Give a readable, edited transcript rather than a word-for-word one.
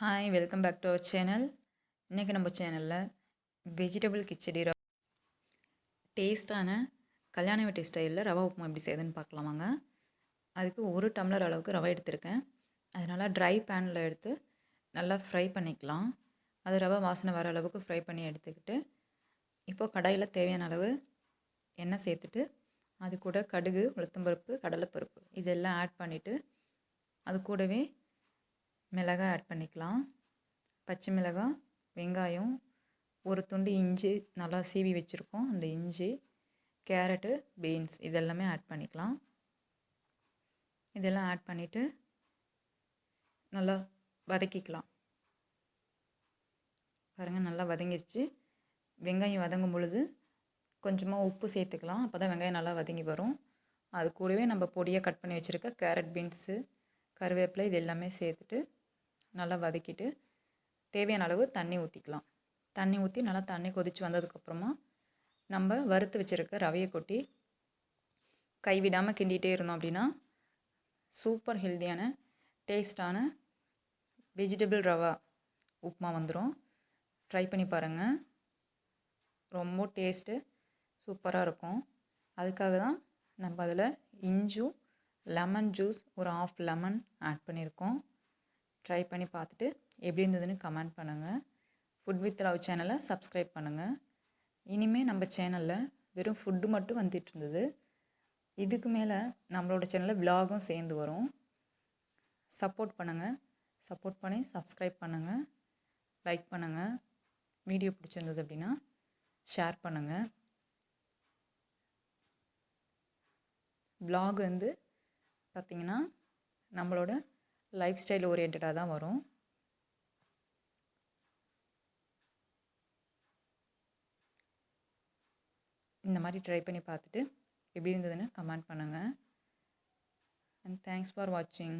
Hi welcome back to our channel. இன்றைக்கி நம்ம சேனலில் வெஜிடபிள் கிச்சடி டேஸ்ட்டான கல்யாண வீட்டு ஸ்டைலில் ரவா உப்புமா எப்படி செய்யுதுன்னு பார்க்கலாமாங்க. அதுக்கு 1 டம்ளர் அளவுக்கு ரவை எடுத்திருக்கேன். அதனால் ட்ரை பேனில் எடுத்து நல்லா ஃப்ரை பண்ணிக்கலாம். அது ரவை வாசனை வர அளவுக்கு ஃப்ரை பண்ணி எடுத்துக்கிட்டு, இப்போது கடாயில் தேவையான அளவு எண்ணெய் சேர்த்துட்டு, அது கூட கடுகு, உளுத்தம்பருப்பு, கடலைப்பருப்பு இதெல்லாம் ஆட் பண்ணிவிட்டு, அது கூடவே மிளகாய் ஆட் பண்ணிக்கலாம். பச்சை மிளகாய், வெங்காயம், ஒரு துண்டு இஞ்சி நல்லா சீவி வச்சுருக்கோம். அந்த இஞ்சி, கேரட்டு, பீன்ஸ் இதெல்லாமே ஆட் பண்ணிக்கலாம். இதெல்லாம் ஆட் பண்ணிவிட்டு நல்லா வதக்கிக்கலாம். பாருங்கள், நல்லா வதங்கிடுச்சு. வெங்காயம் வதங்கும் பொழுது கொஞ்சமாக உப்பு சேர்த்துக்கலாம். அப்போ தான் வெங்காயம் நல்லா வதங்கி வரும். அது கூடவே நம்ம பொடியாக கட் பண்ணி வச்சுருக்க கேரட், பீன்ஸு, கருவேப்பிலை இது எல்லாமே சேர்த்துட்டு நல்லா வதக்கிட்டு தேவையான அளவு தண்ணி ஊற்றிக்கலாம். தண்ணி ஊற்றி நல்லா தண்ணி கொதித்து வந்ததுக்கப்புறமா நம்ம வறுத்து வச்சுருக்க ரவையை கொட்டி கைவிடாமல் கிண்டிகிட்டே இருந்தோம் அப்படின்னா சூப்பர் ஹெல்த்தியான டேஸ்டான வெஜிடபிள் ரவா உப்புமா வந்துடும். ட்ரை பண்ணி பாருங்கள், ரொம்ப டேஸ்ட்டு சூப்பராக இருக்கும். அதுக்காக தான் நம்ம அதில் இஞ்சும் லெமன் ஜூஸ் ஒரு 1/2 லெமன் ஆட் பண்ணியிருக்கோம். ட்ரை பண்ணி பார்த்துட்டு எப்படி இருந்ததுன்னு கமெண்ட் பண்ணுங்கள். ஃபுட் வித் லவ் சேனலை சப்ஸ்கிரைப் பண்ணுங்கள். இனிமேல் நம்ம சேனலில் வெறும் ஃபுட்டு மட்டும் வந்துட்டு இருந்தது. இதுக்கு மேலே நம்மளோட சேனலில் விலாகும் சேர்ந்து வரும். சப்போர்ட் பண்ணுங்கள். சப்போர்ட் பண்ணி சப்ஸ்கிரைப் பண்ணுங்கள், லைக் பண்ணுங்கள். வீடியோ பிடிச்சிருந்தது அப்படின்னா ஷேர் பண்ணுங்கள். விலாக் வந்து பார்த்திங்கன்னா நம்மளோட லைஃப் ஸ்டைல் ஓரியன்டாக தான் வரும். இந்த மாதிரி ட்ரை பண்ணி பார்த்துட்டு எப்படி இருந்ததுன்னு கமெண்ட் பண்ணுங்கள். அண்ட் தேங்க்ஸ் ஃபார் வாட்சிங்.